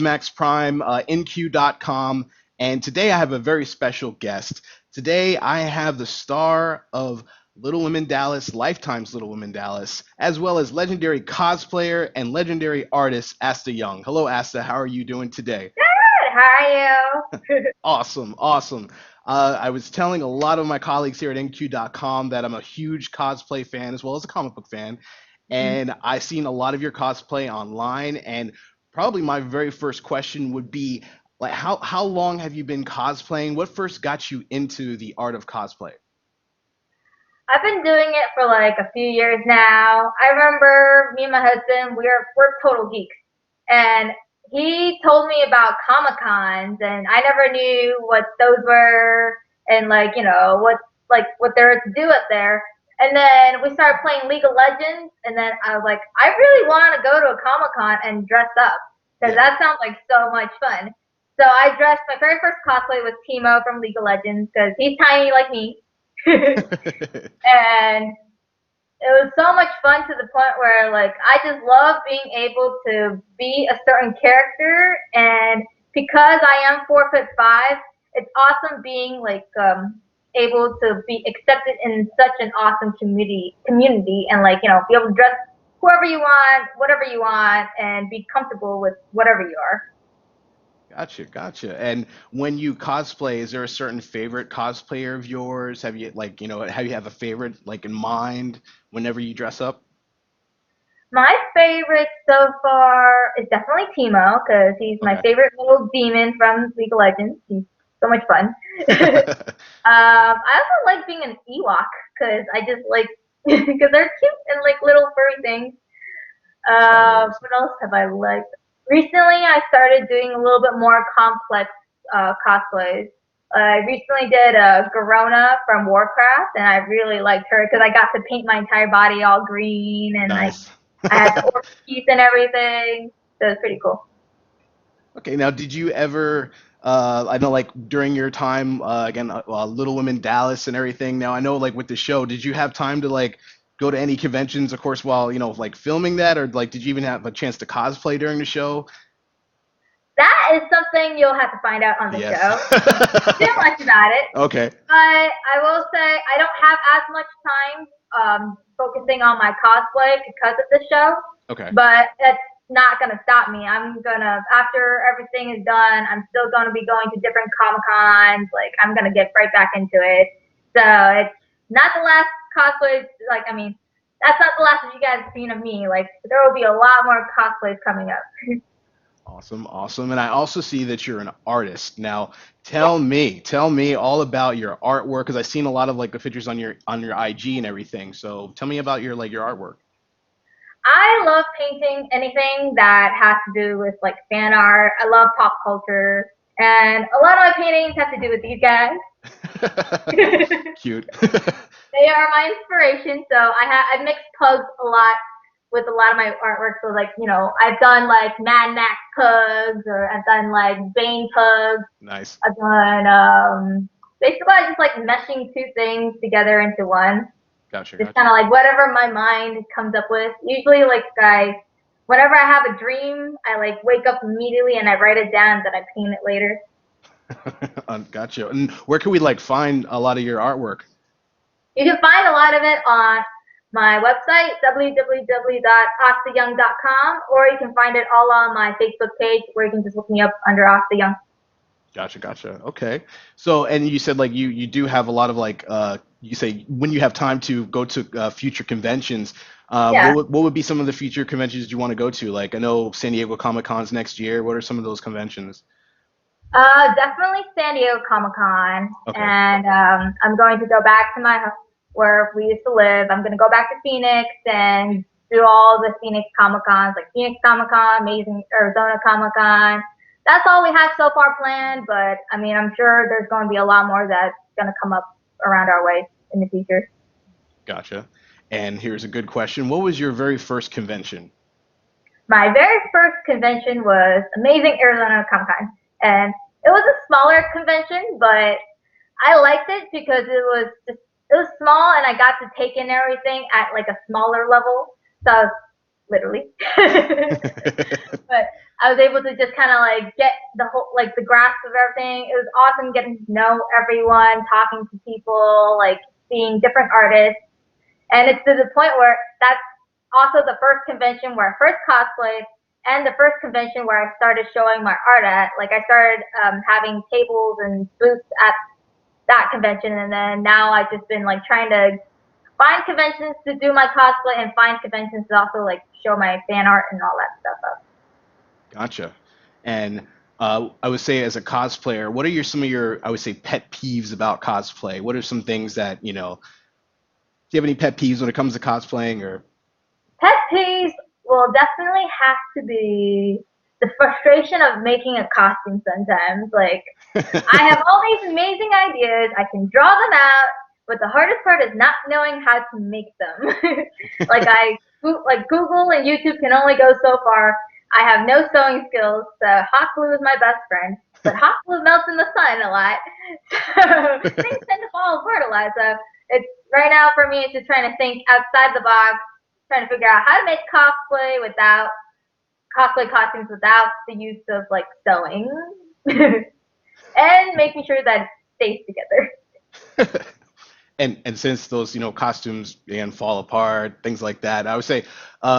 Max Prime, NQ.com, and today I have a very special guest. Today I have the star of Little Women Dallas, Lifetime's Little Women Dallas, as well as legendary cosplayer and legendary artist Asta Young. Hello, Asta. How are you doing today? Good. How are you? Awesome, awesome. I was telling a lot of my colleagues here at NQ.com that I'm a huge cosplay fan as well as a comic book fan, and I've seen a lot of your cosplay online. And probably my very first question would be, like, how long have you been cosplaying? What first got you into the art of cosplay? I've been doing it for like a few years now. I remember me and my husband, we're total geeks, and he told me about Comic Cons, and I never knew what those were, and what there is to do up there. And then we started playing League of Legends, and then I was like, I really want to go to a Comic Con and dress up because Yeah. that sounds like so much fun. So I dressed. My very first cosplay was Timo from League of Legends because he's tiny like me. And it was so much fun to the point where like I just love being able to be a certain character, and because I am 4'5", it's awesome being able to be accepted in such an awesome community and be able to dress whoever you want, whatever you want, and be comfortable with whatever you are. Gotcha, gotcha. And when you cosplay, is there a certain favorite cosplayer of yours? Have you have you have a favorite like in mind whenever you dress up? My favorite so far is definitely Timo because he's my Okay. favorite little demon from League of Legends. He's so much fun. I also like being an Ewok because I just like because they're cute and like little furry things. Saw those. What else have I liked? Recently, I started doing a little bit more complex cosplays. I recently did Garona from Warcraft, and I really liked her because I got to paint my entire body all green, and like Nice. I had the orc teeth and everything. So it was pretty cool. Okay, now did you ever, I know like during your time, again, Little Women Dallas and everything. Now I know like with the show, did you have time to like go to any conventions, of course, while, like filming that, or like did you even have a chance to cosplay during the show? That is something you'll have to find out on the Yes. show. Too much about it. Okay. But I will say I don't have as much time focusing on my cosplay because of the show. Okay. But that's not gonna stop me. I'm gonna after everything is done, I'm still gonna be going to different Comic Cons. Like I'm gonna get right back into it. So it's not the last cosplay. Like I mean, that's not the last that you guys have seen of me. Like there will be a lot more cosplays coming up. Awesome, awesome. And I also see that you're an artist. Now, Yeah. tell me all about your artwork because I've seen a lot of like the pictures on your IG and everything. So tell me about your artwork. I love painting anything that has to do with like fan art. I love pop culture, and a lot of my paintings have to do with these guys. Cute. They are my inspiration. So I mix pugs a lot with a lot of my artwork. So like I've done like Mad Max pugs, or I've done like Bane pugs. Nice. I've done basically I just like meshing two things together into one. Gotcha, Just kind gotcha. of like whatever my mind comes up with. Usually, like whenever I have a dream, I like wake up immediately and I write it down, then I paint it later. Gotcha. And where can we like find a lot of your artwork? You can find a lot of it on my website, www.astayoung.com, or you can find it all on my Facebook page where you can just look me up under Asta Young. Gotcha, gotcha. Okay. So, and you said like you do have a lot of like you say when you have time to go to future conventions. Yeah. What would be some of the future conventions you want to go to? Like I know San Diego Comic Con's next year. What are some of those conventions? Definitely San Diego Comic Con, Okay. and I'm going to go back to where we used to live. I'm going to go back to Phoenix and do all the Phoenix Comic Cons, like Phoenix Comic Con, Amazing Arizona Comic Con. That's all we have so far planned, but I mean, I'm sure there's going to be a lot more that's going to come up around our way in the future. Gotcha. And here's a good question. What was your very first convention? My very first convention was Amazing Arizona Comic Con, and it was a smaller convention, but I liked it because it was small and I got to take in everything at like a smaller level. So literally, but I was able to just kind of like get the whole like the grasp of everything. It was awesome getting to know everyone, talking to people, like seeing different artists, and it's to the point where that's also the first convention where I first cosplayed and the first convention where I started showing my art at. Like I started having tables and booths at that convention, and then now I've just been like trying to find conventions to do my cosplay and find conventions to also like show my fan art and all that stuff up. Gotcha. And I would say, as a cosplayer, what are some of your, I would say, pet peeves about cosplay? What are some things that, do you have any pet peeves when it comes to cosplaying or? Pet peeves will definitely have to be the frustration of making a costume sometimes. Like, I have all these amazing ideas, I can draw them out, but the hardest part is not knowing how to make them. like, like Google and YouTube can only go so far. I have no sewing skills, so hot glue is my best friend. But hot glue melts in the sun a lot, so things tend to fall apart a lot. So it's right now for me, it's just trying to think outside the box, trying to figure out how to make cosplay costumes without the use of like sewing and making sure that it stays together. And since those costumes again fall apart, things like that, I would say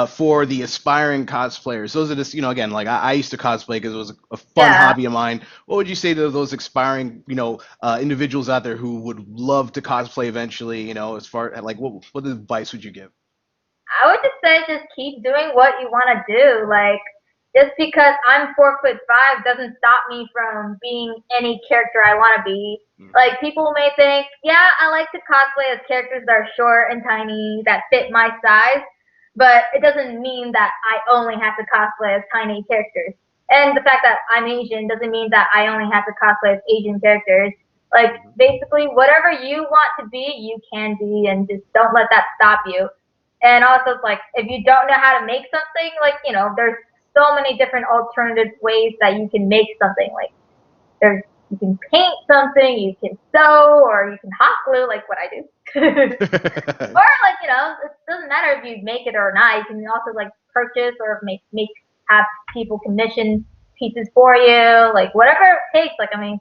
for the aspiring cosplayers, those are just again, like I used to cosplay because it was a fun Yeah. hobby of mine. What would you say to those aspiring individuals out there who would love to cosplay eventually? As far like what advice would you give? I would just say just keep doing what you want to do. Like, just because I'm 4'5" doesn't stop me from being any character I want to be. Mhm. Like, people may think, yeah, I like to cosplay as characters that are short and tiny, that fit my size, but it doesn't mean that I only have to cosplay as tiny characters. And the fact that I'm Asian doesn't mean that I only have to cosplay as Asian characters. Like, Mhm. basically, whatever you want to be, you can be, and just don't let that stop you. And also, it's like if you don't know how to make something, like there's so many different alternative ways that you can make something. Like there's you can paint something, you can sew, or you can hot glue, like what I do. Or like it doesn't matter if you make it or not. You can also like purchase or make have people commission pieces for you, like whatever it takes. Like I mean,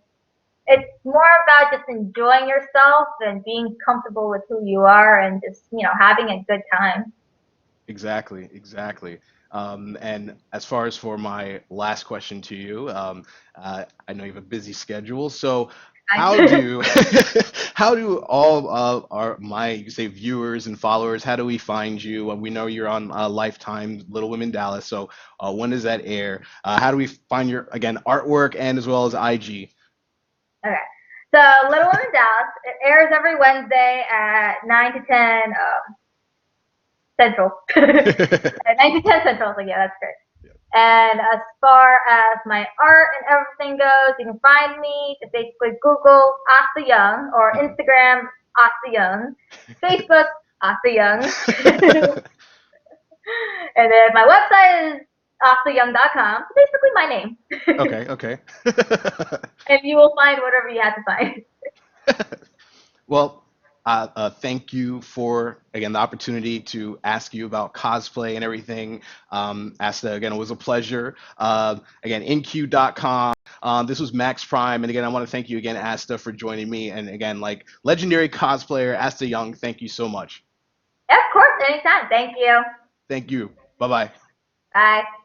it's more about just enjoying yourself and being comfortable with who you are and just having a good time. Exactly, exactly. And as far as for my last question to you, I know you have a busy schedule, so how I, do how do all our my you could say viewers and followers, how do we find you? We know you're on Lifetime Little Women Dallas, so when does that air? How do we find your again artwork and as well as IG? okay. So Little Women Dallas, it airs every Wednesday at 9 to 10 Central. At 9 to 10 Central, so yeah, that's great. And as far as my art and everything goes, you can find me to basically Google Asta Young or Mhm. Instagram Asta Young, Facebook Asta Young, and then my website is astayoung.com. So basically my name. Okay, okay. And you will find whatever you have to find. Well, thank you for again the opportunity to ask you about cosplay and everything. Asta, again, it was a pleasure. Again, InQ.com. This was Max Prime, and again, I want to thank you again, Asta, for joining me. And again, like legendary cosplayer Asta Young, thank you so much. Yeah, of course, anytime. Thank you. Thank you. Bye bye. Bye.